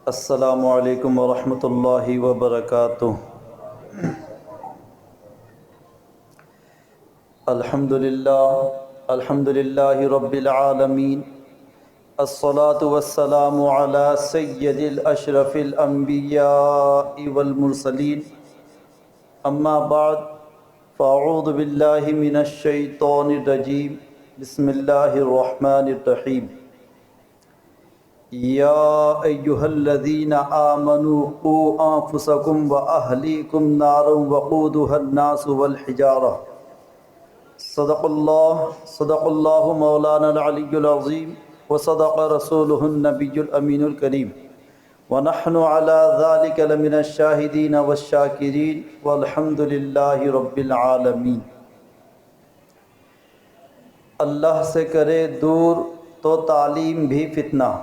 السلام علیکم ورحمۃ اللہ وبرکاتہ۔ الحمد للہ رب العالمین، الصلاة والسلام علی سید الاشرف الانبیاء والمرسلین، اما بعد فاعوذ باللہ من الشیطان الرجیم، بسم اللہ الرحمن الرحیم۔ یا ایہا الذین آمنوا قوا انفسکم واہلیکم نارا وقودها الناس والحجارہ۔ صدق اللہ مولانا العلی العظیم وصدق رسولہ النبی الامین الکریم، ونحن علی ذلک لمن الشاہدین والشاکرین والحمد للہ رب العالمین۔ اللہ سے کرے دور تو تعلیم بھی فتنہ،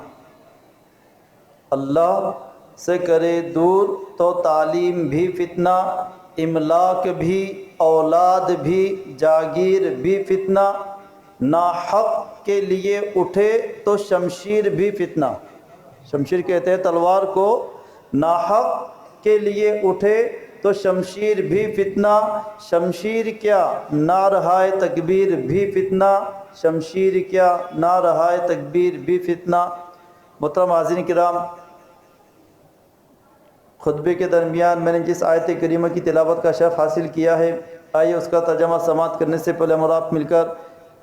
اللہ سے کرے دور تو تعلیم بھی فتنہ، املاک بھی اولاد بھی جاگیر بھی فتنہ، ناحق کے لیے اٹھے تو شمشیر بھی فتنہ۔ شمشیر کہتے ہیں تلوار کو، ناحق کے لیے اٹھے تو شمشیر بھی فتنہ، شمشیر کیا نارہائے تکبیر بھی فتنہ، شمشیر کیا نارہائے تکبیر بھی فتنہ۔ محترم حاضرین کرام، خطبے کے درمیان میں نے جس آیت کریمہ کی تلاوت کا شرف حاصل کیا ہے، آئیے اس کا ترجمہ سماعت کرنے سے پہلے ہم اور آپ مل کر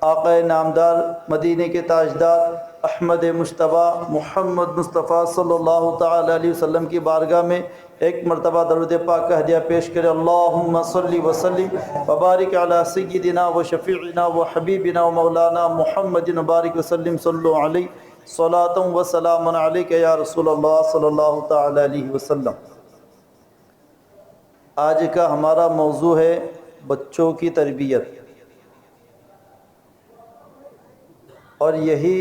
آقا نامدار مدینے کے تاجدار احمد مجتبیٰ محمد مصطفیٰ صلی اللہ تعالی علیہ وسلم کی بارگاہ میں ایک مرتبہ درود پاک کا ہدیہ پیش کرے۔ اللہم صلی وسلم وبارک علی سیدنا و شفیعنا و حبیبنا و مولانا محمد مبارک وسلم، صلو علیہ صلاۃ و سلام علیک یا رسول اللہ صلی اللہ تعالی علیہ وسلم۔ آج کا ہمارا موضوع ہے بچوں کی تربیت، اور یہی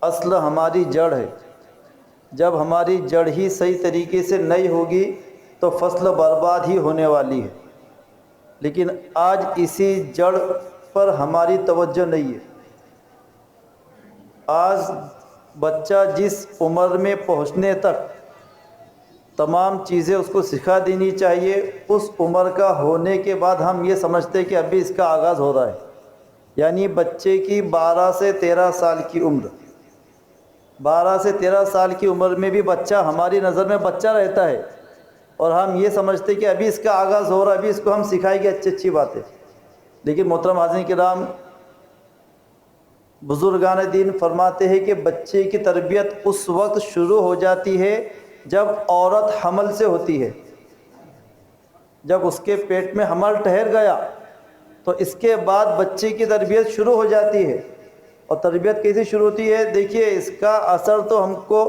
اصل ہماری جڑ ہے۔ جب ہماری جڑ ہی صحیح طریقے سے نہیں ہوگی تو فصل برباد ہی ہونے والی ہے، لیکن آج اسی جڑ پر ہماری توجہ نہیں ہے۔ آج بچہ جس عمر میں پہنچنے تک تمام چیزیں اس کو سکھا دینی چاہیے، اس عمر کا ہونے کے بعد ہم یہ سمجھتے ہیں کہ ابھی اس کا آغاز ہو رہا ہے۔ یعنی بچے کی 12 سے 13 سال کی عمر، 12 سے 13 سال کی عمر میں بھی بچہ ہماری نظر میں بچہ رہتا ہے، اور ہم یہ سمجھتے ہیں کہ ابھی اس کا آغاز ہو رہا ہے، ابھی اس کو ہم سکھائیں گے اچھی باتیں۔ لیکن محترم حاضرین کرام، بزرگان دین فرماتے ہیں کہ بچے کی تربیت اس وقت شروع ہو جاتی ہے جب عورت حمل سے ہوتی ہے۔ جب اس کے پیٹ میں حمل ٹھہر گیا تو اس کے بعد بچے کی تربیت شروع ہو جاتی ہے۔ اور تربیت کیسے شروع ہوتی ہے؟ دیکھیے، اس کا اثر تو ہم کو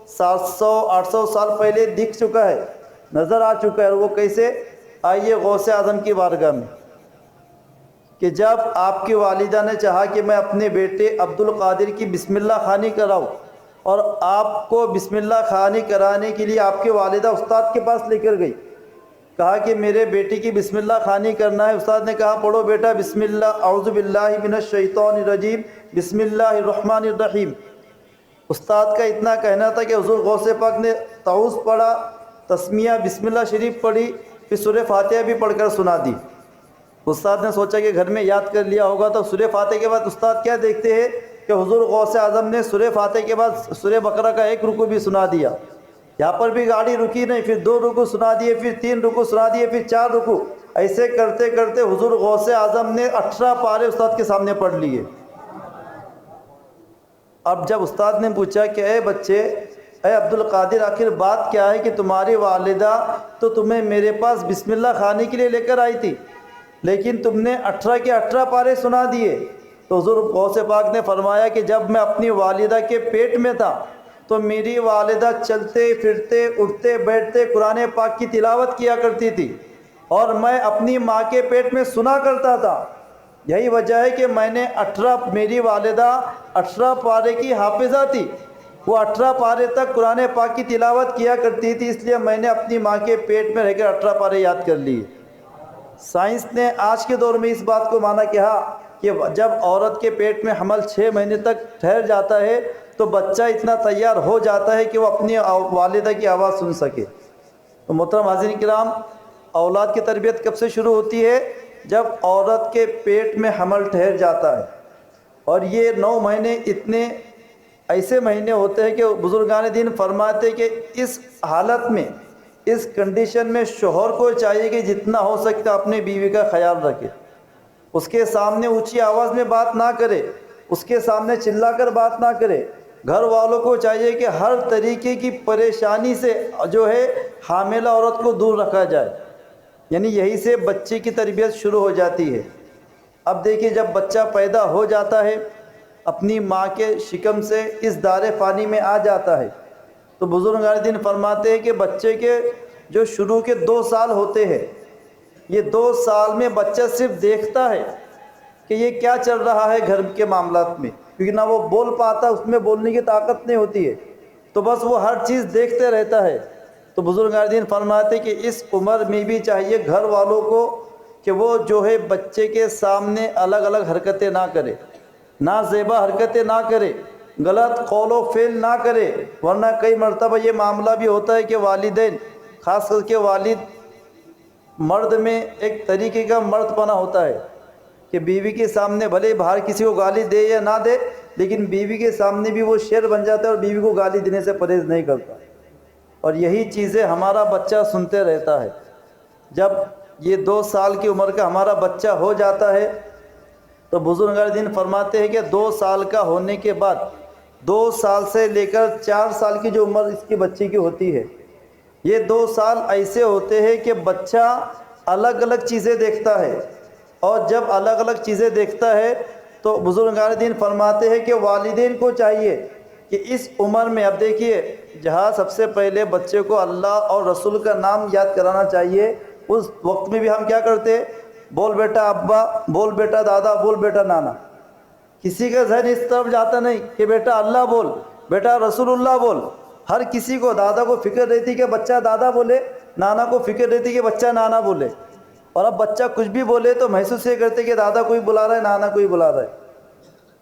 700-800 سال پہلے دکھ چکا ہے، نظر آ چکا ہے۔ اور وہ کیسے؟ آئیے غوث اعظم کی بارگاہ میں، کہ جب آپ کی والدہ نے چاہا کہ میں اپنے بیٹے عبدالقادر کی بسم اللہ خوانی کراؤں، اور آپ کو بسم اللہ خوانی کرانے کے لیے آپ کی والدہ استاد کے پاس لے کر گئی، کہا کہ میرے بیٹی کی بسم اللہ خوانی کرنا ہے۔ استاد نے کہا پڑھو بیٹا بسم اللہ، اعوذ باللہ من الشیطان الرجیم، بسم اللہ الرحمن الرحیم۔ استاد کا اتنا کہنا تھا کہ حضور غوث پاک نے تعوذ پڑھا، تسمیہ بسم اللہ شریف پڑھی، پھر سورہ فاتحہ بھی پڑھ کر سنا دی۔ استاد نے سوچا کہ گھر میں یاد کر لیا ہوگا، تو سورہ فاتحہ کے بعد استاد کیا دیکھتے ہیں کہ حضور غوث اعظم نے سورہ فاتحہ کے بعد سورہ بقرہ کا ایک رکوع بھی سنا دیا۔ یہاں پر بھی گاڑی رکی نہیں، پھر 2 رکوع سنا دیے، پھر 3 رکوع سنا دیے، پھر 4 رکوع۔ ایسے کرتے کرتے حضور غوث اعظم نے 18 پارے استاد کے سامنے پڑھ لیے۔ اب جب استاد نے پوچھا کہ اے بچے، اے عبدالقادر، آخر بات کیا ہے کہ تمہاری والدہ تو تمہیں میرے پاس بسم اللہ خوانی کے لیے لے کر آئی تھی، لیکن تم نے 18 کے 18 پارے سنا دیے؟ تو حضور غوث پاک نے فرمایا کہ جب میں اپنی والدہ کے پیٹ میں تھا تو میری والدہ چلتے پھرتے اٹھتے بیٹھتے قرآن پاک کی تلاوت کیا کرتی تھی، اور میں اپنی ماں کے پیٹ میں سنا کرتا تھا۔ یہی وجہ ہے کہ میں نے میری والدہ 18 پارے کی حافظہ تھی، وہ 18 پارے تک قرآن پاک کی تلاوت کیا کرتی تھی، اس لیے میں نے اپنی ماں کے پیٹ میں رہ کر 18 پارے یاد کر لیے۔ سائنس نے آج کے دور میں اس بات کو مانا کہ جب عورت کے پیٹ میں حمل 6 مہینے تک ٹھہر جاتا ہے تو بچہ اتنا تیار ہو جاتا ہے کہ وہ اپنی والدہ کی آواز سن سکے۔ تو محترم حاضرین کرام، اولاد کی تربیت کب سے شروع ہوتی ہے؟ جب عورت کے پیٹ میں حمل ٹھہر جاتا ہے، اور یہ 9 مہینے اتنے ایسے مہینے ہوتے ہیں کہ بزرگان دین فرماتے کہ اس حالت میں، اس کنڈیشن میں شوہر کو چاہیے کہ جتنا ہو سکتا اپنے بیوی کا خیال رکھے، اس کے سامنے اونچی آواز میں بات نہ کرے، اس کے سامنے چلا کر بات نہ کرے۔ گھر والوں کو چاہیے کہ ہر طریقے کی پریشانی سے جو ہے حاملہ عورت کو دور رکھا جائے، یعنی یہی سے بچے کی تربیت شروع ہو جاتی ہے۔ اب دیکھیے، جب بچہ پیدا ہو جاتا ہے، اپنی ماں کے شکم سے اس دار فانی میں آ جاتا ہے، تو بزرگان دین فرماتے ہیں کہ بچے کے جو شروع کے 2 سال ہوتے ہیں، یہ 2 سال میں بچہ صرف دیکھتا ہے کہ یہ کیا چل رہا ہے گھر کے معاملات میں، کیونکہ نہ وہ بول پاتا، اس میں بولنے کی طاقت نہیں ہوتی ہے، تو بس وہ ہر چیز دیکھتے رہتا ہے۔ تو بزرگان دین فرماتے کہ اس عمر میں بھی چاہیے گھر والوں کو کہ وہ جو ہے بچے کے سامنے الگ الگ حرکتیں نہ کرے، نازیبا حرکتیں نہ کرے، غلط قول و فعل نہ کرے، ورنہ کئی مرتبہ یہ معاملہ بھی ہوتا ہے کہ والدین، خاص کر کے والد، مرد میں ایک طریقے کا مرد پنا ہوتا ہے کہ بیوی کے سامنے بھلے باہر کسی کو گالی دے یا نہ دے، لیکن بیوی کے سامنے بھی وہ شیر بن جاتا ہے اور بیوی کو گالی دینے سے پرہیز نہیں کرتا، اور یہی چیزیں ہمارا بچہ سنتے رہتا ہے۔ جب یہ 2 سال کی عمر کا ہمارا بچہ ہو جاتا ہے تو بزرگان دین فرماتے ہیں کہ 2 سال کا ہونے کے بعد 2 سال سے لے کر 4 سال کی جو عمر اس کی بچی کی ہوتی ہے، یہ 2 سال ایسے ہوتے ہیں کہ بچہ الگ الگ چیزیں دیکھتا ہے، اور جب الگ الگ چیزیں دیکھتا ہے تو بزرگان دین فرماتے ہیں کہ والدین کو چاہیے کہ اس عمر میں، اب دیکھیے، جہاں سب سے پہلے بچے کو اللہ اور رسول کا نام یاد کرانا چاہیے، اس وقت میں بھی ہم کیا کرتے ہیں؟ بول بیٹا ابا، بول بیٹا دادا، بول بیٹا نانا۔ کسی کا ذہن اس طرف جاتا نہیں کہ بیٹا اللہ بول، بیٹا رسول اللہ بول۔ ہر کسی کو، دادا کو فکر رہتی کہ بچہ دادا بولے، نانا کو فکر رہتی کہ بچہ نانا بولے، اور اب بچہ کچھ بھی بولے تو محسوس یہ کرتے کہ دادا کوئی بلا رہا ہے، نانا کوئی بلا رہا ہے۔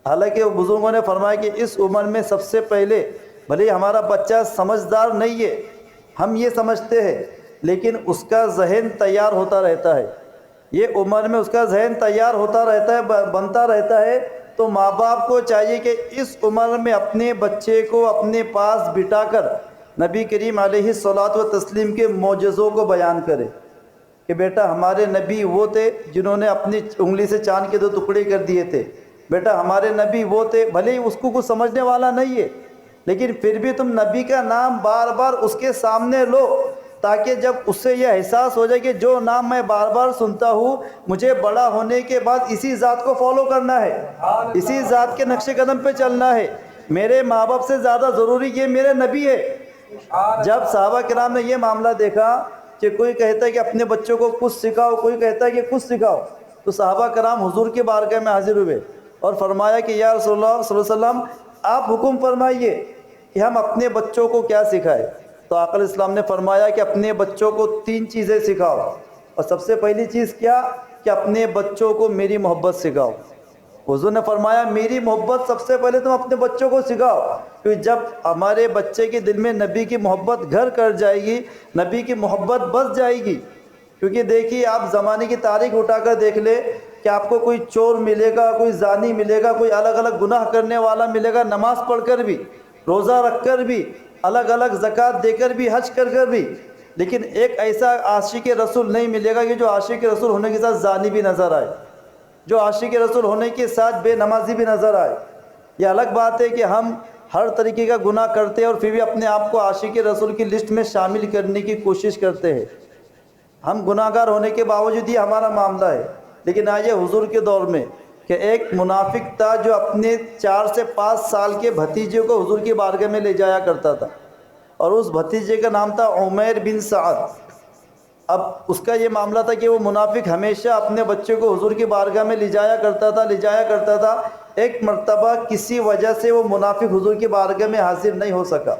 حالانکہ بزرگوں نے فرمایا کہ اس عمر میں سب سے پہلے، بھلے ہمارا بچہ سمجھدار نہیں ہے، ہم یہ سمجھتے ہیں، لیکن اس کا ذہن تیار ہوتا رہتا ہے، یہ عمر میں اس کا ذہن تیار ہوتا رہتا ہے، بنتا رہتا ہے۔ تو ماں باپ کو چاہیے کہ اس عمر میں اپنے بچے کو اپنے پاس بٹھا کر نبی کریم علیہ الصلوۃ والتسلیم کے معجزوں کو بیان کرے کہ بیٹا ہمارے نبی وہ تھے جنہوں نے اپنی انگلی سے چاند کے 2 ٹکڑے کر دیے تھے، بیٹا ہمارے نبی وہ تھے، بھلے ہی اس کو کچھ سمجھنے والا نہیں ہے، لیکن پھر بھی تم نبی کا نام بار بار اس کے سامنے لو، تاکہ جب اس سے یہ احساس ہو جائے کہ جو نام میں بار بار سنتا ہوں، مجھے بڑا ہونے کے بعد اسی ذات کو فالو کرنا ہے، اسی ذات کے نقش قدم پہ چلنا ہے، میرے ماں باپ سے زیادہ ضروری یہ میرے نبی ہے۔ جب صحابہ کرام نے یہ معاملہ دیکھا کہ کوئی کہتا ہے کہ اپنے بچوں کو کچھ سکھاؤ، کوئی کہتا ہے کہ کچھ سکھاؤ، تو صحابہ کرام حضور کی بارگاہ میں حاضر ہوئے اور فرمایا کہ یا رسول اللہ صلی اللہ علیہ وسلم، آپ حکم فرمائیے کہ ہم اپنے بچوں کو کیا سکھائیں۔ تو آقا علیہ السلام نے فرمایا کہ اپنے بچوں کو 3 چیزیں سکھاؤ، اور سب سے پہلی چیز کیا کہ اپنے بچوں کو میری محبت سکھاؤ۔ حضور نے فرمایا میری محبت سب سے پہلے تم اپنے بچوں کو سکھاؤ، کیونکہ جب ہمارے بچے کے دل میں نبی کی محبت گھر کر جائے گی، نبی کی محبت بس جائے گی۔ کیونکہ دیکھیے، آپ زمانے کی تاریخ اٹھا کر دیکھ لے کہ آپ کو کوئی چور ملے گا، کوئی زانی ملے گا، کوئی الگ الگ گناہ کرنے والا ملے گا، نماز پڑھ کر بھی، روزہ رکھ کر بھی، الگ الگ زکوٰۃ دے کر بھی، حج کر کر بھی، لیکن ایک ایسا عاشق رسول نہیں ملے گا کہ جو عاشق رسول ہونے کے ساتھ زانی بھی نظر آئے، جو عاشق رسول ہونے کے ساتھ بے نمازی بھی نظر آئے۔ یہ الگ بات ہے کہ ہم ہر طریقے کا گناہ کرتے ہیں اور پھر بھی اپنے آپ کو عاشق رسول کی لسٹ میں شامل کرنے کی کوشش کرتے ہیں۔ ہم گناہ گار ہونے کے باوجود یہ ہمارا معاملہ ہے۔ لیکن آئیے حضور کے دور میں کہ ایک منافق تھا جو اپنے 4 سے 5 سال کے بھتیجے کو حضور کی بارگاہ میں لے جایا کرتا تھا، اور اس بھتیجے کا نام تھا عمیر بن سعد۔ اب اس کا یہ معاملہ تھا کہ وہ منافق ہمیشہ اپنے بچے کو حضور کی بارگاہ میں لے جایا کرتا تھا۔ ایک مرتبہ کسی وجہ سے وہ منافق حضور کی بارگاہ میں حاضر نہیں ہو سکا،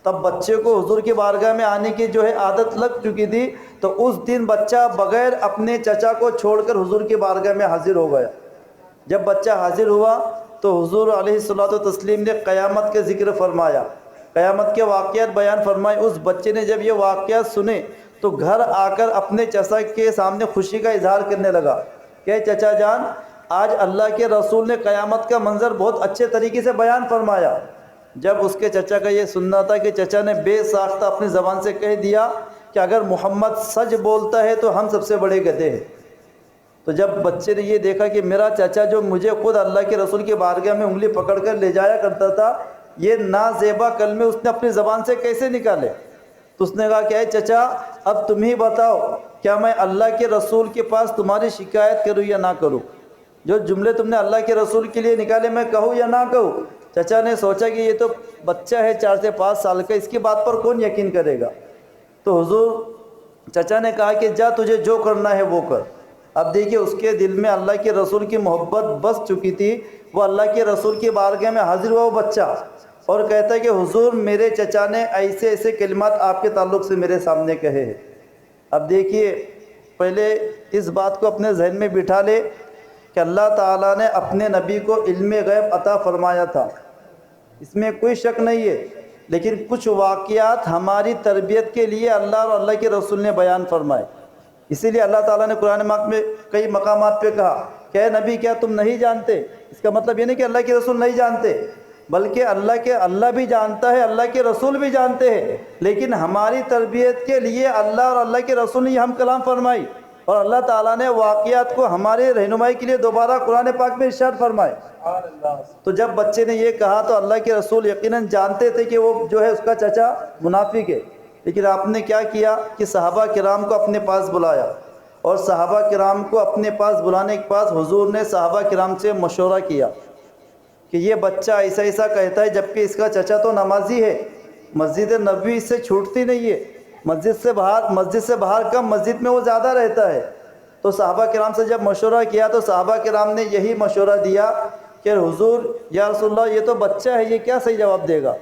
تب بچے کو حضور کی بارگاہ میں آنے کی جو ہے عادت لگ چکی تھی، تو اس دن بچہ بغیر اپنے چچا کو چھوڑ کر حضور کی بارگاہ میں حاضر ہو گیا۔ جب بچہ حاضر ہوا تو حضور علیہ الصلوۃ والتسلیم نے قیامت کے ذکر فرمایا، قیامت کے واقعات بیان فرمائے۔ اس بچے نے جب یہ واقعات سنے تو گھر آ کر اپنے چچا کے سامنے خوشی کا اظہار کرنے لگا کہ چچا جان، آج اللہ کے رسول نے قیامت کا منظر بہت اچھے طریقے سے بیان فرمایا۔ جب اس کے چچا کا یہ سننا تھا کہ چچا نے بے ساختہ اپنی زبان سے کہہ دیا کہ اگر محمد سچ بولتا ہے تو ہم سب سے بڑے گدھے ہیں۔ تو جب بچے نے یہ دیکھا کہ میرا چچا جو مجھے خود اللہ کے رسول کی بارگاہ میں انگلی پکڑ کر لے جایا کرتا تھا، یہ نازیبا کلمے اس نے اپنی زبان سے کیسے نکالے؟ تو اس نے کہا کہ اے چچا، اب تم ہی بتاؤ، کیا میں اللہ کے رسول کے پاس تمہاری شکایت کروں یا نہ کروں؟ جو جملے تم نے اللہ کے رسول کے لیے نکالے میں کہوں یا نہ کہوں؟ چچا نے سوچا کہ یہ تو بچہ ہے 4 سے 5 سال کا، اس کی بات پر کون یقین کرے گا؟ تو حضور چچا نے کہا کہ جا، تجھے جو کرنا ہے وہ کر۔ اب دیکھیے اس کے دل میں اللہ کے رسول کی محبت بس چکی تھی، وہ اللہ کے رسول کی بارگاہ میں حاضر ہوا وہ بچہ، اور کہتا ہے کہ حضور میرے چچا نے ایسے ایسے کلمات آپ کے تعلق سے میرے سامنے کہے ہیں۔ اب دیکھیے پہلے اس بات کو اپنے ذہن میں بٹھا لے کہ اللہ تعالیٰ نے اپنے نبی کو علم غیب عطا فرمایا تھا، اس میں کوئی شک نہیں ہے، لیکن کچھ واقعات ہماری تربیت کے لیے اللہ اور اللہ کے رسول نے بیان فرمائے۔ اسی لیے اللہ تعالیٰ نے قرآن پاک میں کئی مقامات پہ کہا کہ اے نبی کیا تم نہیں جانتے؟ اس کا مطلب یہ نہیں کہ اللہ کے رسول نہیں جانتے، بلکہ اللہ بھی جانتا ہے، اللہ کے رسول بھی جانتے ہیں، لیکن ہماری تربیت کے لیے اللہ اور اللہ کے رسول نے یہ ہم کلام فرمائی، اور اللہ تعالیٰ نے واقعات کو ہمارے رہنمائی کے لیے دوبارہ قرآن پاک میں ارشاد فرمائے۔ تو جب بچے نے یہ کہا تو اللہ کے رسول یقیناً جانتے تھے کہ وہ جو ہے اس کا چچا منافق ہے، لیکن آپ نے کیا کیا کہ صحابہ کرام کو اپنے پاس بلایا، اور صحابہ کرام کو اپنے پاس بلانے کے بعد حضور نے صحابہ کرام سے مشورہ کیا کہ یہ بچہ ایسا ایسا کہتا ہے، جبکہ اس کا چچا تو نمازی ہے، مسجد نبوی اس سے چھوٹتی نہیں ہے، مسجد سے باہر کم، مسجد میں وہ زیادہ رہتا ہے۔ تو صحابہ کرام سے جب مشورہ کیا تو صحابہ کرام نے یہی مشورہ دیا کہ حضور یا رسول اللہ، یہ تو بچہ ہے، یہ کیا صحیح جواب دے گا،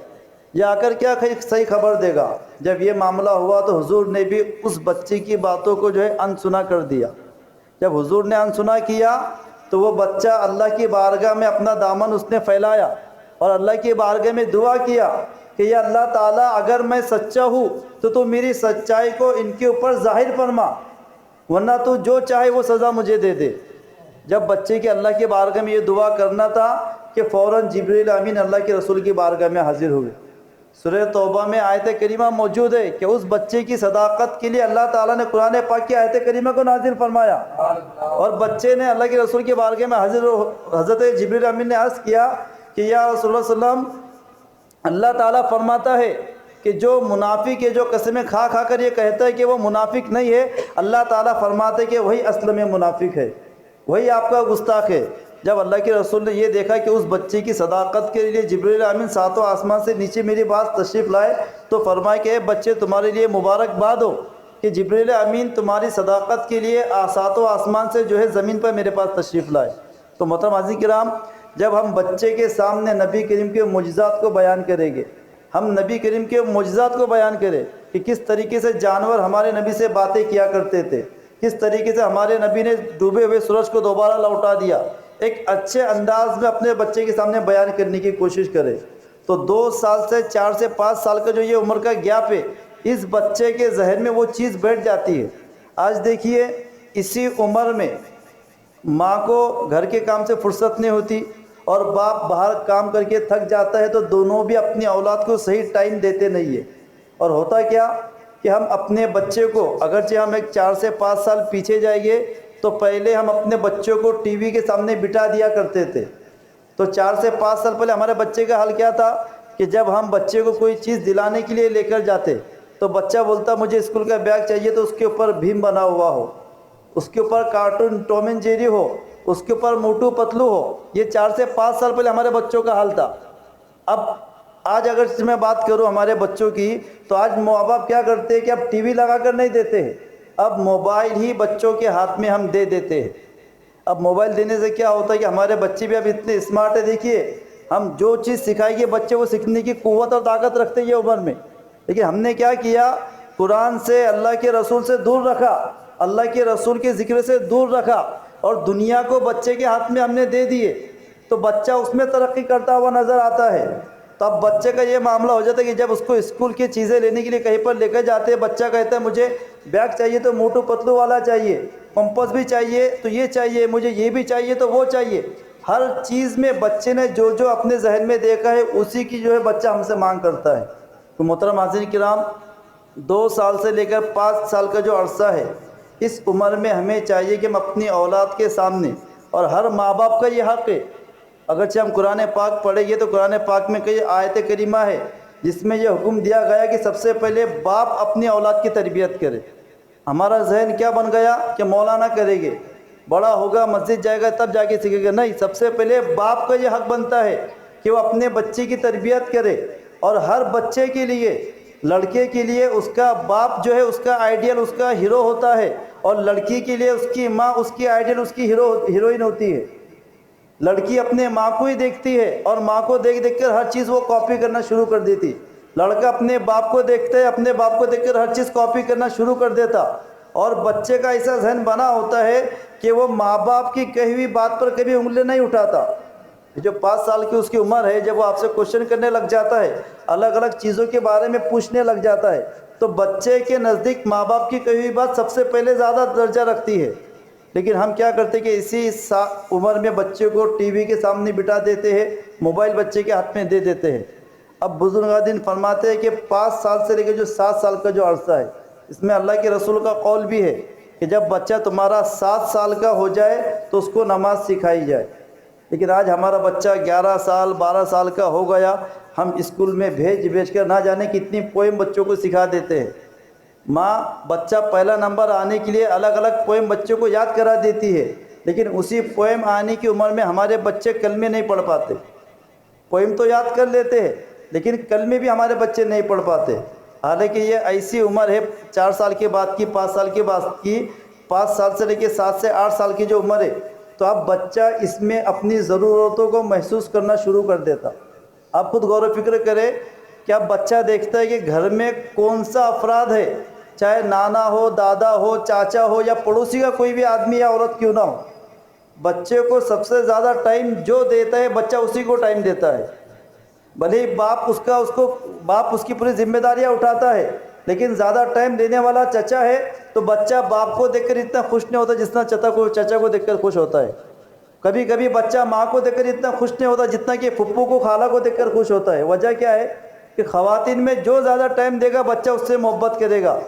یہ آ کر کیا صحیح خبر دے گا؟ جب یہ معاملہ ہوا تو حضور نے بھی اس بچے کی باتوں کو جو ہے انسنا کر دیا۔ جب حضور نے انسنا کیا تو وہ بچہ اللہ کی بارگاہ میں اپنا دامن اس نے پھیلایا اور اللہ کی بارگاہ میں دعا کیا کہ یا اللہ تعالیٰ، اگر میں سچا ہوں تو میری سچائی کو ان کے اوپر ظاہر فرما، ورنہ تو جو چاہے وہ سزا مجھے دے دے۔ جب بچے کے اللہ کی بارگاہ میں یہ دعا کرنا تھا کہ فوراً جبریل امین اللہ کے رسول کی بارگاہ میں حاضر ہوئے۔ سورہ توبہ میں آیت کریمہ موجود ہے کہ اس بچے کی صداقت کے لیے اللہ تعالیٰ نے قرآن پاک کی آیت کریمہ کو نازل فرمایا، اور بچے نے اللہ کے رسول کی بارگاہ میں حاضر حضرت جبریل امین نے عرض کیا کہ یا رسول اللہ صلی اللہ علیہ وسلم، اللہ تعالیٰ فرماتا ہے کہ جو منافق ہے، جو قسمیں کھا کھا کر یہ کہتا ہے کہ وہ منافق نہیں ہے، اللہ تعالیٰ فرماتے ہیں کہ وہی اصل میں منافق ہے، وہی آپ کا گستاخ ہے۔ جب اللہ کے رسول نے یہ دیکھا کہ اس بچے کی صداقت کے لیے جبریل امین 7 آسمان سے نیچے میری بات تشریف لائے تو فرمائے کہ اے بچے، تمہارے لیے مبارکباد ہو کہ جبریل امین تمہاری صداقت کے لیے 7 آسمان سے جو ہے زمین پر میرے پاس تشریف لائے۔ تو محترم حاضرین کرام، جب ہم بچے کے سامنے نبی کریم کے معجزات کو بیان کریں گے، ہم نبی کریم کے معجزات کو بیان کریں کہ کس طریقے سے جانور ہمارے نبی سے باتیں کیا کرتے تھے، کس طریقے سے ہمارے نبی نے ڈوبے ہوئے سورج کو دوبارہ لوٹا دیا، ایک اچھے انداز میں اپنے بچے کے سامنے بیان کرنے کی کوشش کرے، تو 2 سال سے 4 سے 5 سال کا جو یہ عمر کا گیپ ہے، اس بچے کے ذہن میں وہ چیز بیٹھ جاتی ہے۔ آج دیکھیے اسی عمر میں ماں کو گھر کے کام سے فرصت نہیں ہوتی اور باپ باہر کام کر کے تھک جاتا ہے، تو دونوں بھی اپنی اولاد کو صحیح ٹائم دیتے نہیں ہے، اور ہوتا کیا کہ ہم اپنے بچے کو، اگرچہ ہم ایک 4 سے 5 سال پیچھے جائیں گے تو پہلے ہم اپنے بچوں کو ٹی وی کے سامنے بٹھا دیا کرتے تھے۔ تو 4 سے 5 سال پہلے ہمارے بچے کا حال کیا تھا کہ جب ہم بچے کو کوئی چیز دلانے کے لیے لے کر جاتے تو بچہ بولتا مجھے اسکول کا بیگ چاہیے، تو اس کے اوپر بھیم بنا ہوا ہو، اس کے اوپر کارٹون ٹام اینڈ جیری ہو، اس کے اوپر موٹو پتلو ہو۔ یہ 4 سے 5 سال پہلے ہمارے بچوں کا حال تھا۔ اب آج اگر میں بات کروں ہمارے بچوں کی، تو آج ماں باپ کیا کرتے ہیں کہ اب ٹی وی لگا کر نہیں دیتے ہیں، اب موبائل ہی بچوں کے ہاتھ میں ہم دے دیتے ہیں۔ اب موبائل دینے سے کیا ہوتا ہے کہ ہمارے بچے بھی اب اتنے اسمارٹ ہیں، دیکھیے ہم جو چیز سکھائیں گے بچے وہ سیکھنے کی قوت اور طاقت رکھتے ہیں یہ عمر میں، لیکن ہم نے کیا کیا، قرآن سے، اللہ کے رسول سے دور رکھا، اللہ کے رسول کے ذکر سے دور رکھا، اور دنیا کو بچے کے ہاتھ میں ہم نے دے دیے۔ تو بچہ اس میں ترقی کرتا ہوا نظر آتا ہے. تو اب بچے کا یہ معاملہ ہو جاتا ہے کہ جب اس کو اسکول کی چیزیں لینے کے لیے کہیں پر لے کر جاتے ہیں, بچہ کہتا ہے مجھے بیگ چاہیے تو موٹو پتلو والا چاہیے, پمپس بھی چاہیے تو یہ چاہیے, مجھے یہ بھی چاہیے تو وہ چاہیے. ہر چیز میں بچے نے جو جو اپنے ذہن میں دیکھا ہے اسی کی جو ہے بچہ ہم سے مانگ کرتا ہے. تو محترم حاضرین کرام, 2 سال سے لے کر 5 سال کا جو عرصہ ہے, اس عمر میں ہمیں چاہیے کہ ہم اپنی اولاد کے سامنے, اور ہر ماں باپ کا یہ حق ہے, اگرچہ ہم قرآن پاک پڑھیں گے تو قرآن پاک میں کئی آیت کریمہ ہے جس میں یہ حکم دیا گیا کہ سب سے پہلے باپ اپنی اولاد کی تربیت کرے. ہمارا ذہن کیا بن گیا کہ مولانا کرے گے, بڑا ہوگا مسجد جائے گا تب جا کے سیکھے گا. نہیں, سب سے پہلے باپ کا یہ حق بنتا ہے کہ وہ اپنے بچے کی تربیت کرے. اور ہر بچے کے لیے, لڑکے کے لیے اس کا باپ جو ہے اس کا آئیڈیل, اس کا ہیرو ہوتا ہے, اور لڑکی کے لیے اس کی ماں اس کی آئیڈیل, اس کی ہیروئن ہوتی ہے. لڑکی اپنے ماں کو ہی دیکھتی ہے اور ماں کو دیکھ دیکھ کر ہر چیز وہ کاپی کرنا شروع کر دیتی. لڑکا اپنے باپ کو دیکھتا ہے, اپنے باپ کو دیکھ کر ہر چیز کاپی کرنا شروع کر دیتا. اور بچے کا ایسا ذہن بنا ہوتا ہے کہ وہ ماں باپ کی کہی ہوئی بات پر کبھی انگلی نہیں اٹھاتا. جو 5 سال کی اس کی عمر ہے, جب وہ آپ سے کوشچن کرنے لگ جاتا ہے, الگ الگ چیزوں کے بارے میں پوچھنے لگ جاتا ہے, تو بچے کے نزدیک ماں باپ کی کہی ہوئی بات سب سے پہلے زیادہ درجہ رکھتی ہے. لیکن ہم کیا کرتے ہیں کہ اسی عمر میں بچے کو ٹی وی کے سامنے بٹھا دیتے ہیں, موبائل بچے کے ہاتھ میں دے دیتے ہیں. اب بزرگان فرماتے ہیں کہ 5 سال سے لے کے جو 7 سال کا جو عرصہ ہے, اس میں اللہ کے رسول کا قول بھی ہے کہ جب بچہ تمہارا 7 سال کا ہو جائے تو اس کو نماز سکھائی جائے. لیکن آج ہمارا بچہ 11 سال 12 سال کا ہو گیا, ہم اسکول میں بھیج کر نہ جانے کتنی پوئم بچوں کو سکھا دیتے ہیں. ماں بچہ پہلا نمبر آنے کے لیے الگ الگ پوئم بچوں کو یاد کرا دیتی ہے, لیکن اسی پوئم آنے کی عمر میں ہمارے بچے کلمے نہیں پڑھ پاتے. پوئم تو یاد کر لیتے ہیں لیکن کلمے بھی ہمارے بچے نہیں پڑھ پاتے. حالانکہ یہ ایسی عمر ہے 4 سال کے بعد کی, 5 سال کے بعد کی, 5 سال سے لے کے 7 سے 8 سال کی جو عمر ہے, تو اب بچہ اس میں اپنی ضرورتوں کو محسوس کرنا شروع کر دیتا. آپ خود غور و فکر کریں کہ اب بچہ دیکھتا ہے کہ گھر میں کون سا افراد ہے, چاہے نانا ہو, دادا ہو, چاچا ہو, یا پڑوسی کا کوئی بھی آدمی یا عورت کیوں نہ ہو, بچے کو سب سے زیادہ ٹائم جو دیتا ہے بچہ اسی کو ٹائم دیتا ہے. بھلے ہی باپ اس کی پوری ذمہ داریاں اٹھاتا ہے, لیکن زیادہ ٹائم دینے والا چچا ہے, تو بچہ باپ کو دیکھ کر اتنا خوش نہیں ہوتا جتنا چچا کو دیکھ کر خوش ہوتا ہے. کبھی کبھی بچہ ماں کو دیکھ کر اتنا خوش نہیں ہوتا جتنا کہ پھپھو کو, خالہ کو دیکھ کر خوش ہوتا ہے. وجہ کیا ہے کہ خواتین میں جو زیادہ ٹائم دے گا بچہ اس سے محبت کرے گا,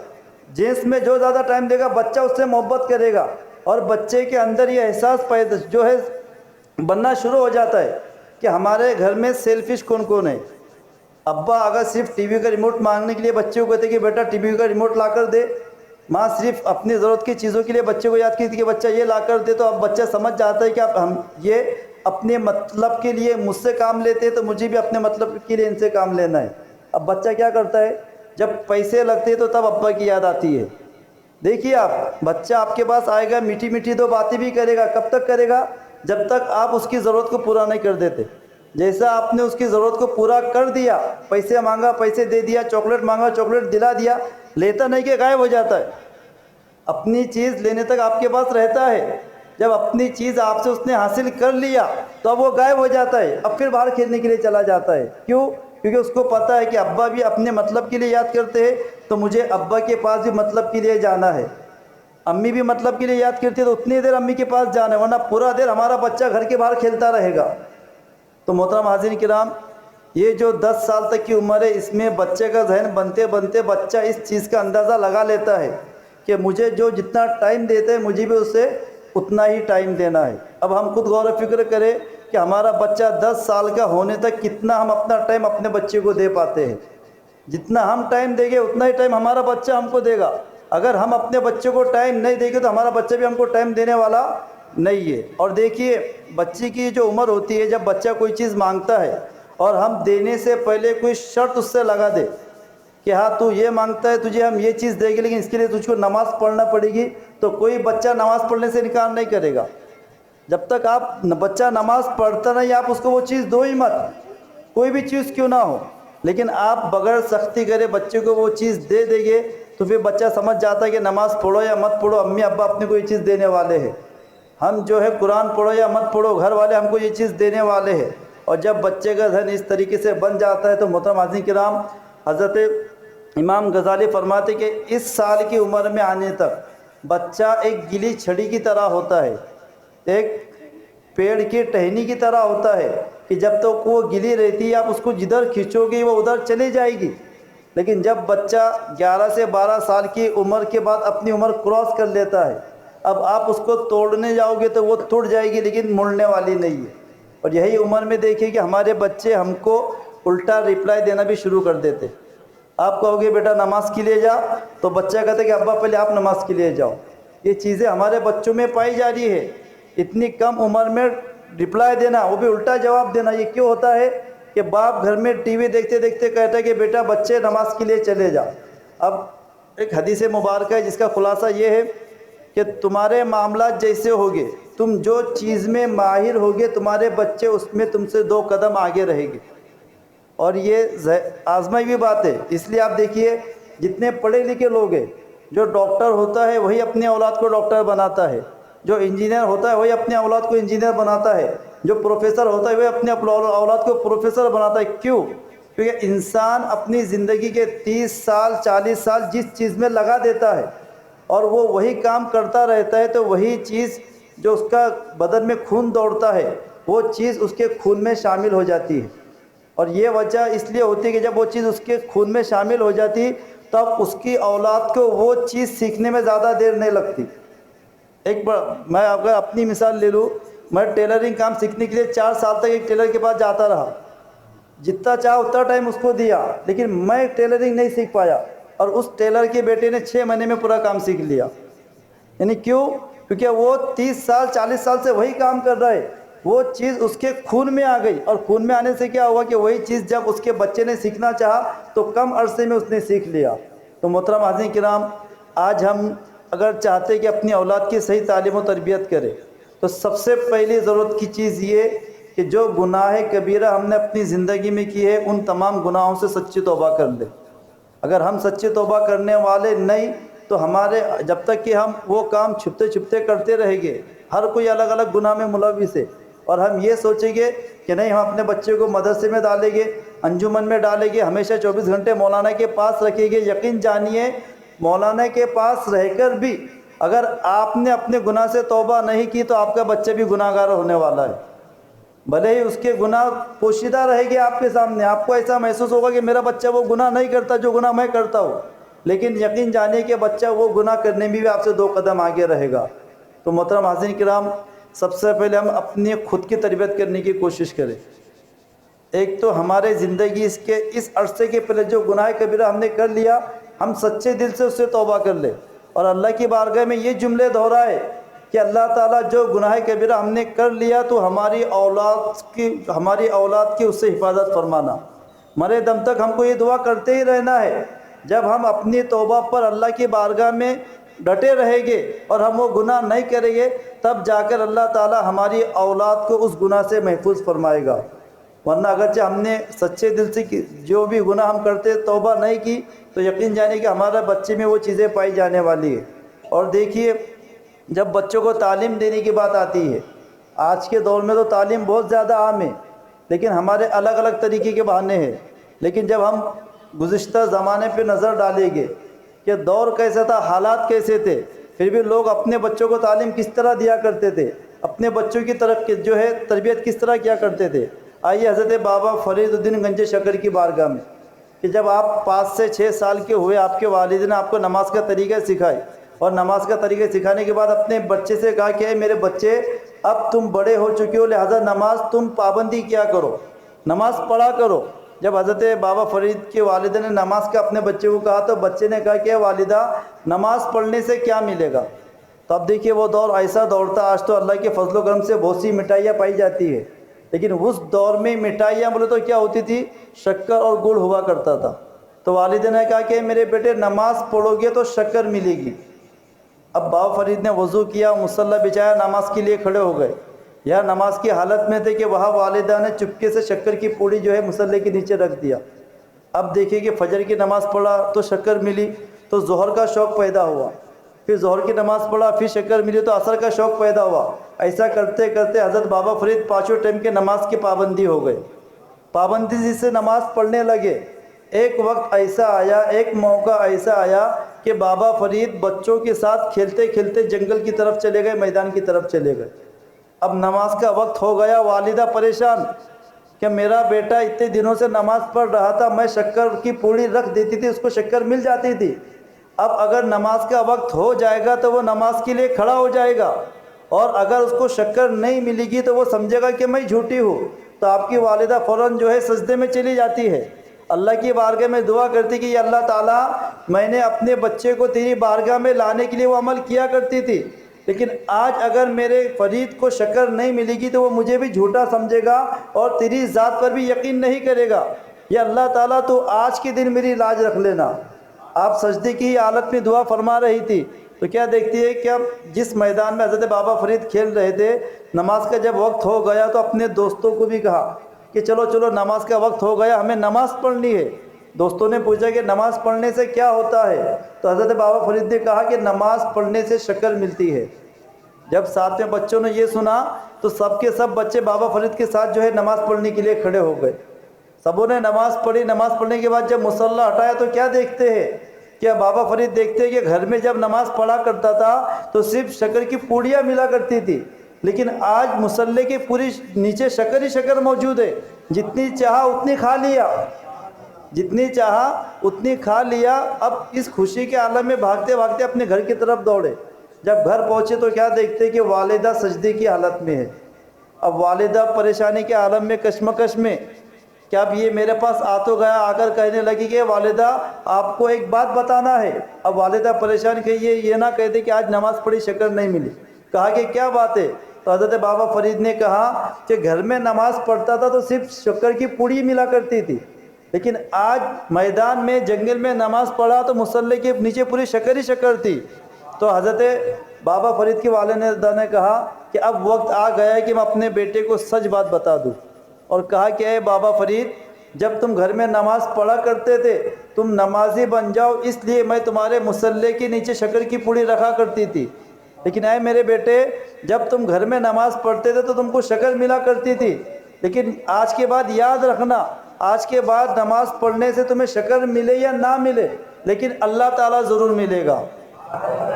جنس میں جو زیادہ ٹائم دے گا بچہ اس سے محبت کرے گا. اور بچے کے اندر یہ احساس پیدا جو ہے بننا شروع ہو جاتا ہے کہ ہمارے گھر میں سیلفش کون کون ہے. ابا اگر صرف ٹی وی کا ریموٹ مانگنے کے لیے بچے کو کہتے کہ بیٹا ٹی وی کا ریموٹ لا کر دے, ماں صرف اپنی ضرورت کی چیزوں کے لیے بچے کو یاد کی تھی کہ بچہ یہ لا کر دے, تو اب بچہ سمجھ جاتا ہے کہ اب ہم یہ اپنے مطلب کے لیے مجھ سے کام لیتے ہیں تو مجھے بھی اپنے مطلب کے لیے ان سے کام لینا ہے. اب بچہ کیا کرتا ہے, جب پیسے لگتے ہیں تو تب ابا کی یاد آتی ہے. دیکھیے آپ, بچہ آپ کے پاس آئے گا, میٹھی میٹھی 2 باتیں بھی کرے گا, کب تک کرے گا, جب تک آپ اس کی ضرورت کو پورا نہیں کر دیتے. جیسا آپ نے اس کی ضرورت کو پورا کر دیا, پیسے مانگا پیسے دے دیا, چاکلیٹ مانگا چاکلیٹ دلا دیا, لیتا نہیں کہ غائب ہو جاتا ہے. اپنی چیز لینے تک آپ کے پاس رہتا ہے, جب اپنی چیز آپ سے اس نے حاصل کر لیا تو اب وہ غائب ہو جاتا ہے, اب پھر باہر کھیلنے کے لیے چلا جاتا ہے. کیوں؟ کیونکہ اس کو پتہ ہے کہ ابا بھی اپنے مطلب کے لیے یاد کرتے ہیں, تو مجھے ابا کے پاس بھی مطلب کے لیے جانا ہے. امی بھی مطلب کے لیے یاد کرتی ہے تو اتنی دیر امی کے پاس جانا ہے, ورنہ پورا دیر ہمارا بچہ گھر کے باہر کھیلتا رہے گا. تو محترم حاضرین کرام, یہ جو 10 سال تک کی عمر ہے, اس میں بچے کا ذہن بنتے بنتے بچہ اس چیز کا اندازہ لگا لیتا ہے کہ مجھے جو جتنا ٹائم دیتا ہے مجھے بھی اسے اتنا ہی ٹائم دینا ہے. اب ہم خود غور و فکر کریں کہ ہمارا بچہ 10 سال کا ہونے تک کتنا ہم اپنا ٹائم اپنے بچے کو دے پاتے ہیں. جتنا ہم ٹائم دیں گے اتنا ہی ٹائم ہمارا بچہ ہم کو دے گا. اگر ہم اپنے بچے کو ٹائم نہیں دیں گے تو ہمارا بچہ بھی ہم کو ٹائم دینے والا نہیں ہے. اور دیکھیے, بچے کی جو عمر ہوتی ہے, جب بچہ کوئی چیز مانگتا ہے اور ہم دینے سے پہلے کوئی شرط اس سے لگا دے کہ ہاں تو یہ مانگتا ہے, تجھے ہم یہ چیز دیں گے, لیکن اس کے لیے تجھ کو نماز پڑھنا پڑے گی, تو کوئی بچہ نماز پڑھنے سے انکار نہیں کرے گا. جب تک آپ بچہ نماز پڑھتا نہیں, آپ اس کو وہ چیز دو ہی مت, کوئی بھی چیز کیوں نہ ہو. لیکن آپ بغیر سختی کرے بچے کو وہ چیز دے دیں گے تو پھر بچہ سمجھ جاتا ہے کہ نماز پڑھو یا مت پڑھو, امی ابا اپنے کو یہ چیز دینے والے ہیں. ہم جو ہے قرآن پڑھو یا مت پڑھو، گھر والے ہم کو یہ چیز دینے والے ہیں، اور جب بچے کا ذہن اس طریقے سے بن جاتا ہے تو محترم حاضرین کرام، حضرت امام غزالی فرماتے کہ اس سال کی عمر میں آنے تک بچہ ایک گلی چھڑی کی طرح ہوتا ہے، ایک پیڑ کی ٹہنی کی طرح ہوتا ہے کہ جب تک وہ گلی رہتی ہے آپ اس کو جدھر کھینچو گے وہ ادھر چلی جائے گی، لیکن جب بچہ 11 سے 12 سال کی عمر کے بعد اپنی عمر کراس کر لیتا ہے، اب آپ اس کو توڑنے جاؤ گے تو وہ ٹوٹ جائے گی لیکن مڑنے والی نہیں ہے۔ اور یہی عمر میں دیکھیے کہ ہمارے بچے ہم کو الٹا ریپلائی دینا بھی شروع کر دیتے۔ آپ کہو گے بیٹا نماز کے لیے جا تو بچہ کہتا ہے کہ ابا پہلے آپ نماز کے لیے جاؤ۔ یہ چیزیں ہمارے بچوں میں پائی جا رہی ہے، اتنی کم عمر میں ریپلائی دینا، وہ بھی الٹا جواب دینا۔ یہ کیوں ہوتا ہے کہ باپ گھر میں ٹی وی دیکھتے دیکھتے کہتا ہے کہ بیٹا بچے نماز کے لیے چلے جا۔ اب ایک حدیث مبارکہ ہے جس کا خلاصہ یہ ہے کہ تمہارے معاملات جیسے ہوگے، تم جو چیز میں ماہر ہوگے تمہارے بچے اس میں تم سے 2 قدم آگے رہیں گے، اور یہ آزمائی ہوئی بات ہے۔ اس لیے آپ دیکھیے جتنے پڑھے لکھے لوگ ہیں، جو ڈاکٹر ہوتا ہے وہی اپنے اولاد کو ڈاکٹر بناتا ہے، جو انجینئر ہوتا ہے وہی اپنے اولاد کو انجینئر بناتا ہے، جو پروفیسر ہوتا ہے وہی اپنے اولاد کو پروفیسر بناتا ہے۔ کیوں؟ کیونکہ انسان اپنی زندگی کے 30 سال 40 سال جس چیز میں لگا دیتا ہے اور وہ وہی کام کرتا رہتا ہے تو وہی چیز جو اس کا بدن میں خون دوڑتا ہے وہ چیز اس کے خون میں شامل ہو جاتی ہے، اور یہ وجہ اس لیے ہوتی ہے کہ جب وہ چیز اس کے خون میں شامل ہو جاتی تب اس کی اولاد کو وہ چیز سیکھنے میں زیادہ دیر نہیں لگتی۔ میں اگر اپنی مثال لے لوں، میں ٹیلرنگ کام سیکھنے کے لیے 4 سال تک ایک ٹیلر کے پاس جاتا رہا، جتنا چاہا اتنا ٹائم اس کو دیا، لیکن میں ٹیلرنگ نہیں سیکھ پایا، اور اس ٹیلر کے بیٹے نے 6 مہینے میں پورا کام سیکھ لیا۔ یعنی کیوں؟ کیونکہ وہ 30 سال 40 سال سے وہی کام کر رہا ہے، وہ چیز اس کے خون میں آ گئی، اور خون میں آنے سے کیا ہوا کہ وہی چیز جب اس کے بچے نے سیکھنا چاہا تو کم عرصے میں اس نے سیکھ لیا۔ تو محترم حاضرین کرام، آج ہم اگر چاہتے کہ اپنی اولاد کی صحیح تعلیم و تربیت کرے تو سب سے پہلی ضرورت کی چیز یہ کہ جو گناہ کبیرہ ہم نے اپنی زندگی میں کی ہے ان تمام گناہوں سے سچی توبہ کر لیں۔ اگر ہم سچی توبہ کرنے والے نہیں تو ہمارے جب تک کہ ہم وہ کام چھپتے چھپتے کرتے رہیں گے، ہر کوئی الگ الگ گناہ میں ملوث ہے، اور ہم یہ سوچیں گے کہ نہیں ہم اپنے بچے کو مدرسے میں ڈالیں گے، انجمن میں ڈالیں گے، ہمیشہ 24 گھنٹے مولانا کے پاس رکھیں گے۔ یقین جانیے مولانا کے پاس رہ کر بھی اگر آپ نے اپنے گناہ سے توبہ نہیں کی تو آپ کا بچہ بھی گناہ گار ہونے والا ہے، بھلے ہی اس کے گناہ پوشیدہ رہے گے آپ کے سامنے، آپ کو ایسا محسوس ہوگا کہ میرا بچہ وہ گناہ نہیں کرتا جو گناہ میں کرتا ہوں، لیکن یقین جانیے کہ بچہ وہ گناہ کرنے میں بھی آپ سے 2 قدم آگے رہے گا۔ تو محترم حاضرین کرام، سب سے پہلے ہم اپنی خود کی تربیت کرنے کی کوشش کریں۔ ایک تو ہمارے زندگی اس عرصے کے پہلے جو گناہ کبیرہ ہم نے کر لیا، ہم سچے دل سے اس سے توبہ کر لیں، اور اللہ کی بارگاہ میں یہ جملے دہرائے کہ اللہ تعالیٰ جو گناہ کبیرہ ہم نے کر لیا تو ہماری اولاد کی اس سے حفاظت فرمانا۔ مرے دم تک ہم کو یہ دعا کرتے ہی رہنا ہے۔ جب ہم اپنی توبہ پر اللہ کی بارگاہ میں ڈٹے رہیں گے اور ہم وہ گناہ نہیں کریں گے تب جا کر اللہ تعالیٰ ہماری اولاد کو اس گناہ سے محفوظ فرمائے گا، ورنہ اگرچہ ہم نے سچے دل سے جو بھی گناہ ہم کرتے توبہ نہیں کی تو یقین جانے کہ ہمارے بچے میں وہ چیزیں پائی جانے والی ہے۔ اور دیکھیے جب بچوں کو تعلیم دینے کی بات آتی ہے، آج کے دور میں تو تعلیم بہت زیادہ عام ہے، لیکن ہمارے الگ الگ طریقے کے بہانے ہیں، لیکن جب ہم گزشتہ زمانے پہ نظر ڈالیں گے کہ دور کیسا تھا، حالات کیسے تھے، پھر بھی لوگ اپنے بچوں کو تعلیم کس طرح دیا کرتے تھے، اپنے بچوں کی تربیت کس طرح کیا کرتے تھے۔ آئیے حضرت بابا فرید الدین گنج شکر کی بارگاہ میں کہ جب آپ 5 سے 6 سال کے ہوئے آپ کے والد نے آپ کو نماز کا طریقہ سکھائے، اور نماز کا طریقہ سکھانے کے بعد اپنے بچے سے کہا کہ اے میرے بچے اب تم بڑے ہو چکے ہو لہذا نماز تم پابندی کیا کرو، نماز پڑھا کرو۔ جب حضرت بابا فرید کے والدہ نے نماز کا اپنے بچے کو کہا تو بچے نے کہا کہ والدہ نماز پڑھنے سے کیا ملے گا؟ تو اب دیکھیے وہ دور ایسا دور تھا، آج تو اللہ کے فضل و کرم سے بہت سی مٹھائیاں پائی جاتی ہے، لیکن اس دور میں مٹھائیاں بولے تو کیا ہوتی تھی؟ شکر اور گڑ ہوا کرتا تھا۔ تو والدہ نے کہا کہ میرے بیٹے نماز پڑھو گے تو شکر ملے گی۔ اب بابا فرید نے وضو کیا، مصلی بچھایا، نماز کے لیے کھڑے ہو گئے، یا نماز کی حالت میں تھے کہ وہاں والدہ نے چپکے سے شکر کی پوڑی مصلی کے نیچے رکھ دیا۔ اب دیکھیے کہ فجر کی نماز پڑھا تو شکر ملی تو ظہر کا شوق پیدا ہوا، پھر ظہر کی نماز پڑھا پھر شکر ملی تو عصر کا شوق پیدا ہوا، ایسا کرتے کرتے حضرت بابا فرید پانچوں ٹائم کے نماز کی پابندی ہو گئے، پابندی سے نماز پڑھنے لگے۔ ایک وقت ایسا آیا، ایک موقع ایسا آیا کہ بابا فرید بچوں کے ساتھ کھیلتے کھیلتے جنگل کی طرف چلے گئے، میدان کی طرف چلے گئے۔ اب نماز کا وقت ہو گیا، والدہ پریشان کہ میرا بیٹا اتنے دنوں سے نماز پڑھ رہا تھا، میں شکر کی پوڑی رکھ دیتی تھی، اس کو شکر مل جاتی تھی، اب اگر نماز کا وقت ہو جائے گا تو وہ نماز کے لیے کھڑا ہو جائے گا، اور اگر اس کو شکر نہیں ملے گی تو وہ سمجھے گا کہ میں جھوٹی ہوں۔ تو آپ کی والدہ فوراً جو ہے سجدے میں چلی جاتی ہے، اللہ کی بارگاہ میں دعا کرتی کہ یا اللہ تعالیٰ، میں نے اپنے بچے کو تیری بارگاہ میں لانے کے لیے وہ عمل کیا کرتی تھی، لیکن آج اگر میرے فرید کو شکر نہیں ملے گی تو وہ مجھے بھی جھوٹا سمجھے گا اور تیری ذات پر بھی یقین نہیں کرے گا، یا اللہ تعالیٰ تو آج کے دن میری لاج رکھ لینا۔ آپ سجدے کی حالت میں دعا فرما رہی تھی، تو کیا دیکھتی ہے کہ اب جس میدان میں حضرت بابا فرید کھیل رہے تھے، نماز کا جب وقت ہو گیا تو اپنے دوستوں کو بھی کہا کہ چلو چلو نماز کا وقت ہو گیا، ہمیں نماز پڑھنی ہے۔ دوستوں نے پوچھا کہ نماز پڑھنے سے کیا ہوتا ہے؟ تو حضرت بابا فرید نے کہا کہ نماز پڑھنے سے شکر ملتی ہے۔ جب ساتھ میں بچوں نے یہ سنا تو سب کے سب بچے بابا فرید کے ساتھ جو ہے نماز پڑھنے کے لیے کھڑے ہو گئے، سبوں نے نماز پڑھی۔ نماز پڑھنے کے بعد جب مصلی ہٹایا تو کیا دیکھتے ہیں کہ بابا فرید دیکھتے ہیں کہ گھر میں جب نماز پڑھا کرتا تھا تو صرف شکر کی پوڑیاں ملا کرتی تھی، لیکن آج مصلی کے پوری نیچے شکر ہی شکر موجود ہے، جتنی چاہا اتنی کھا لیا، جتنی چاہا اتنی کھا لیا۔ اب اس خوشی کے عالم میں بھاگتے بھاگتے اپنے گھر کی طرف دوڑے۔ جب گھر پہنچے تو کیا دیکھتے کہ والدہ سجدے کی حالت میں ہے۔ اب والدہ پریشانی کے عالم میں، کشمکش میں، کہ اب یہ میرے پاس آ تو گیا، آ کر کہنے لگی کہ والدہ آپ کو ایک بات بتانا ہے۔ اب والدہ پریشان کہ یہ نہ کہتے کہ آج نماز پڑھی شکر نہیں ملی۔ کہا کہ کیا بات ہے؟ تو حضرت بابا فرید نے کہا کہ گھر میں نماز پڑھتا تھا تو صرف شکر کی پوڑی ملا کرتی تھی، لیکن آج میدان میں جنگل میں نماز پڑھا تو مصلی کے نیچے پوری شکر ہی شکر تھی۔ تو حضرت بابا فرید کی والدہ نے کہا کہ اب وقت آ گیا ہے کہ میں اپنے بیٹے کو سچ بات بتا دوں، اور کہا کہ اے بابا فرید، جب تم گھر میں نماز پڑھا کرتے تھے تم نمازی بن جاؤ، اس لیے میں تمہارے مصلی کے نیچے شکر کی پوڑی رکھا کرتی تھی، لیکن اے میرے بیٹے، جب تم گھر میں نماز پڑھتے تھے تو تم کو شکر ملا کرتی تھی، لیکن آج کے بعد یاد رکھنا، آج کے بعد نماز پڑھنے سے تمہیں شکر ملے یا نہ ملے لیکن اللہ تعالیٰ ضرور ملے گا۔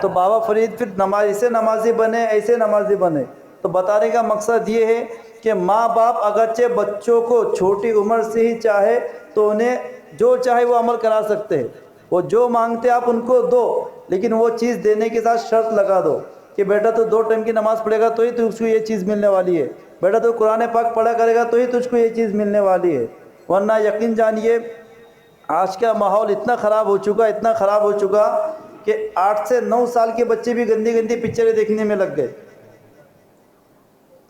تو بابا فرید پھر ایسے نمازی بنے، ایسے نمازی بنے۔ تو بتانے کا مقصد یہ ہے کہ ماں باپ اگرچہ بچوں کو چھوٹی عمر سے ہی چاہے تو انہیں جو چاہے وہ عمل کرا سکتے ہیں، وہ جو مانگتے آپ ان کو دو، لیکن وہ چیز دینے کے ساتھ شرط لگا دو کہ بیٹا تو 2 ٹائم کی نماز پڑھے گا تو ہی تجھ کو یہ چیز ملنے والی ہے، بیٹا تو قرآن پاک پڑھا کرے گا تو ہی تجھ کو یہ چیز ملنے والی ہے، ورنہ یقین جانیے آج کا ماحول اتنا خراب ہو چکا، اتنا خراب ہو چکا کہ 8 سے 9 سال کے بچے بھی گندی گندی پکچریں دیکھنے میں لگ گئے،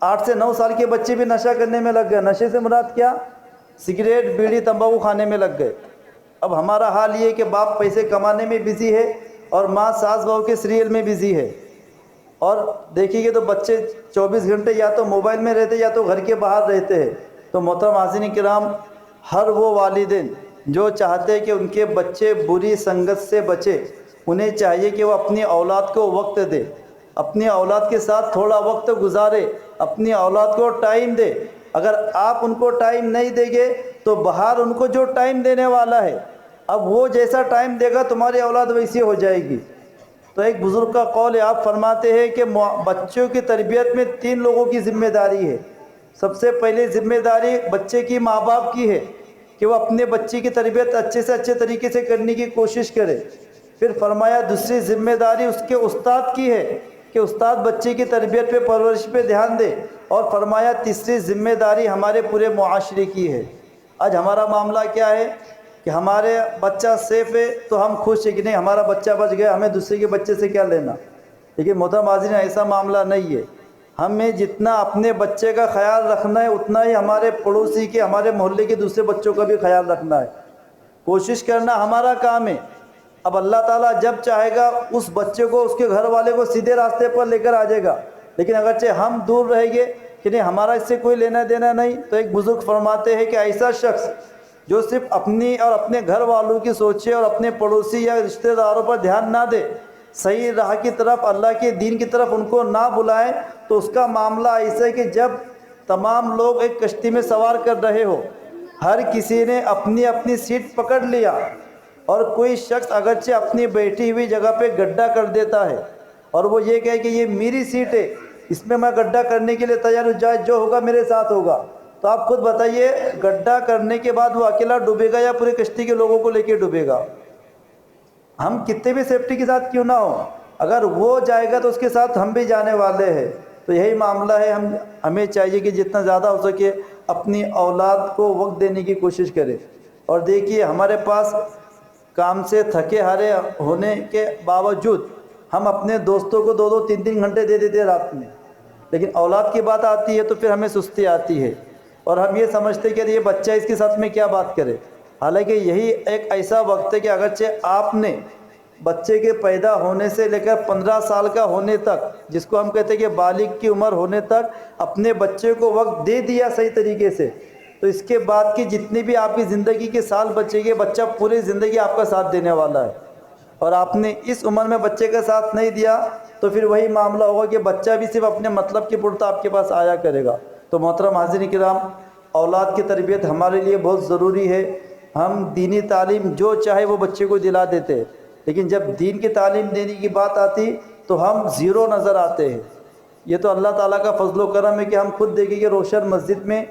8 سے 9 سال کے بچے بھی نشہ کرنے میں لگ گئے۔ نشے سے مراد کیا؟ سگریٹ، بیڑی، تمباکو کھانے میں لگ گئے۔ اب ہمارا حال یہ ہے کہ باپ پیسے کمانے میں بزی ہے اور ماں ساس بہو کے سیریل میں بزی ہے، اور دیکھیے گے تو بچے 24 گھنٹے یا تو موبائل میں رہتے یا تو گھر کے باہر رہتے ہیں۔ تو محترم حاضرین کرام، ہر وہ والدین جو چاہتے ہیں کہ ان کے بچے بری سنگت سے بچے، انہیں چاہیے کہ وہ اپنی اولاد کو وقت دے، اپنی اولاد کے ساتھ تھوڑا وقت گزارے، اپنی اولاد کو ٹائم دے۔ اگر آپ ان کو ٹائم نہیں دیں گے تو باہر ان کو جو ٹائم دینے والا ہے، اب وہ جیسا ٹائم دے گا تمہاری اولاد ویسی ہو جائے گی۔ تو ایک بزرگ کا قول ہے، آپ فرماتے ہیں کہ بچوں کی تربیت میں 3 لوگوں کی ذمہ داری ہے۔ سب سے پہلے ذمہ داری بچے کی ماں باپ کی ہے کہ وہ اپنے بچے کی تربیت اچھے سے اچھے طریقے سے کرنے کی کوشش کرے۔ پھر فرمایا دوسری ذمہ داری اس کے استاد کی ہے کہ استاد بچے کی تربیت پہ، پرورش پہ دھیان دے، اور فرمایا تیسری ذمہ داری ہمارے پورے معاشرے کی ہے۔ آج ہمارا معاملہ کیا ہے کہ ہمارے بچہ سیف ہے تو ہم خوش ہیں کہ نہیں ہمارا بچہ بچ گیا، ہمیں دوسرے کے بچے سے کیا لینا، لیکن محترم حاضرین ایسا معاملہ نہیں ہے۔ ہمیں جتنا اپنے بچے کا خیال رکھنا ہے اتنا ہی ہمارے پڑوسی کے، ہمارے محلے کے دوسرے بچوں کا بھی خیال رکھنا ہے، کوشش کرنا ہمارا کام ہے۔ اب اللہ تعالیٰ جب چاہے گا اس بچے کو، اس کے گھر والے کو سیدھے راستے پر لے کر آ جائے گا، لیکن اگرچہ ہم دور رہیں گے کہ نہیں ہمارا اس سے کوئی لینا دینا نہیں، تو ایک بزرگ فرماتے ہیں کہ ایسا شخص جو صرف اپنی اور اپنے گھر والوں کی سوچے اور اپنے پڑوسی یا رشتہ داروں پر دھیان نہ دے، صحیح راہ کی طرف، اللہ کے دین کی طرف ان کو نہ بلائیں تو اس کا معاملہ ایسا ہے کہ جب تمام لوگ ایک کشتی میں سوار کر رہے ہو، ہر کسی نے اپنی اپنی سیٹ پکڑ لیا، اور کوئی شخص اگرچہ اپنی بیٹھی ہوئی جگہ پہ گڈھا کر دیتا ہے اور وہ یہ کہے کہ یہ میری سیٹ ہے، اس میں گڈھا کرنے کے لیے تیار ہوں، جائے جو ہوگا میرے ساتھ ہوگا، تو آپ خود بتائیے گڈھا کرنے کے بعد وہ اکیلا ڈوبے گا یا پوری کشتی کے لوگوں کو لے کے ڈوبے گا؟ ہم کتنے بھی سیفٹی کے ساتھ کیوں نہ ہو، اگر وہ جائے گا تو اس کے ساتھ ہم بھی جانے والے ہیں۔ تو یہی معاملہ ہے، ہمیں چاہیے کہ جتنا زیادہ ہو سکے اپنی اولاد کو وقت دینے کی کوشش کرے۔ اور دیکھیے ہمارے پاس کام سے تھکے ہارے ہونے کے باوجود ہم اپنے دوستوں کو 2-3 گھنٹے دے دیتے ہیں رات میں، لیکن اولاد کی بات آتی ہے تو پھر ہمیں سستی آتی ہے، اور ہم یہ سمجھتے کہ یہ بچہ اس کے ساتھ میں کیا بات کرے۔ حالانکہ یہی ایک ایسا وقت ہے کہ اگرچہ آپ نے بچے کے پیدا ہونے سے لے کر 15 سال کا ہونے تک، جس کو ہم کہتے ہیں کہ بالغ کی عمر ہونے تک اپنے بچے کو وقت دے دیا صحیح طریقے سے، تو اس کے بعد کی جتنی بھی آپ کی زندگی کے سال بچے گے، بچہ پوری زندگی آپ کا ساتھ دینے والا ہے۔ اور آپ نے اس عمر میں بچے کا ساتھ نہیں دیا تو پھر وہی معاملہ ہوگا کہ بچہ بھی صرف اپنے مطلب کی پورتا آپ کے پاس آیا کرے گا۔ تو محترم حاضرین کرام، اولاد کی تربیت ہمارے لیے بہت ضروری ہے۔ ہم دینی تعلیم جو چاہے وہ بچے کو دلا دیتے ہیں، لیکن جب دین کی تعلیم دینے کی بات آتی تو ہم زیرو نظر آتے ہیں۔ یہ تو اللہ تعالیٰ کا فضل و کرم ہے کہ ہم خود دیکھیں کہ روشن مسجد میں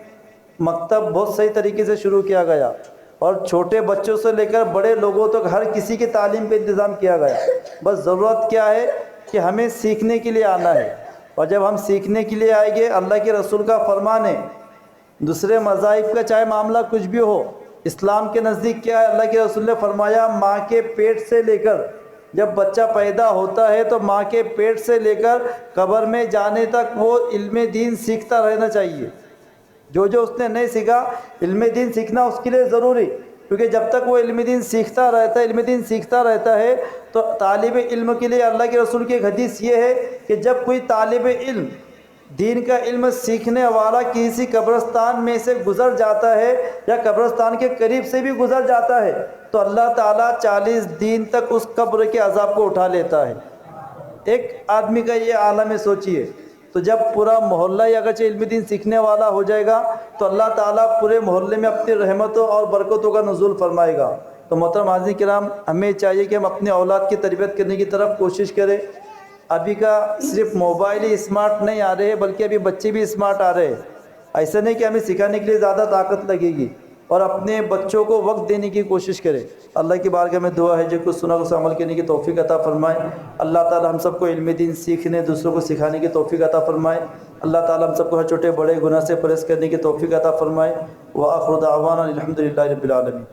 مکتب بہت صحیح طریقے سے شروع کیا گیا، اور چھوٹے بچوں سے لے کر بڑے لوگوں تک ہر کسی کی تعلیم کا انتظام کیا گیا۔ بس ضرورت کیا ہے کہ ہمیں سیکھنے کے لیے آنا ہے، اور جب ہم سیکھنے کے لیے آئیں گے، اللہ کے رسول کا فرمان ہے، دوسرے مذاہب کا چاہے معاملہ کچھ بھی ہو، اسلام کے نزدیک کیا ہے؟ اللہ کے رسول نے فرمایا ماں کے پیٹ سے لے کر جب بچہ پیدا ہوتا ہے تو ماں کے پیٹ سے لے کر قبر میں جانے تک وہ علم دین سیکھتا رہنا چاہیے۔ جو اس نے نہیں سیکھا، علم دین سیکھنا اس کے لیے ضروری، کیونکہ جب تک وہ علم دین سیکھتا رہتا ہے تو طالب علم کے لیے اللہ کے رسول کی ایک حدیث یہ ہے کہ جب کوئی طالب علم دین کا علم سیکھنے والا کسی قبرستان میں سے گزر جاتا ہے یا قبرستان کے قریب سے بھی گزر جاتا ہے تو اللہ تعالیٰ 40 دن تک اس قبر کے عذاب کو اٹھا لیتا ہے۔ ایک آدمی کا یہ عالم سوچیے، تو جب پورا محلہ ہی اگرچہ علم دین سیکھنے والا ہو جائے گا تو اللہ تعالیٰ پورے محلے میں اپنی رحمتوں اور برکتوں کا نزول فرمائے گا۔ تو محترم حاضرین کرام، ہمیں چاہیے کہ ہم اپنے اولاد کی تربیت کرنے کی طرف کوشش کریں۔ ابھی کا صرف موبائل ہی اسمارٹ نہیں آ رہے ہیں، بلکہ ابھی بچے بھی اسمارٹ آ رہے ہیں۔ ایسا نہیں کہ ہمیں سکھانے کے لیے زیادہ طاقت لگے گی، اور اپنے بچوں کو وقت دینے کی کوشش کریں۔ اللہ کی بارگاہ میں دعا ہے جو کچھ سنا اس عمل کرنے کی توفیق عطا فرمائے۔ اللہ تعالی ہم سب کو علم دین سیکھنے، دوسروں کو سکھانے کی توفیق عطا فرمائے۔ اللہ تعالی ہم سب کو ہر چھوٹے بڑے گناہ سے پرہیز کرنے کی توفیق عطا فرمائے۔ وآخر دعوانا الحمدللہ رب العالمین۔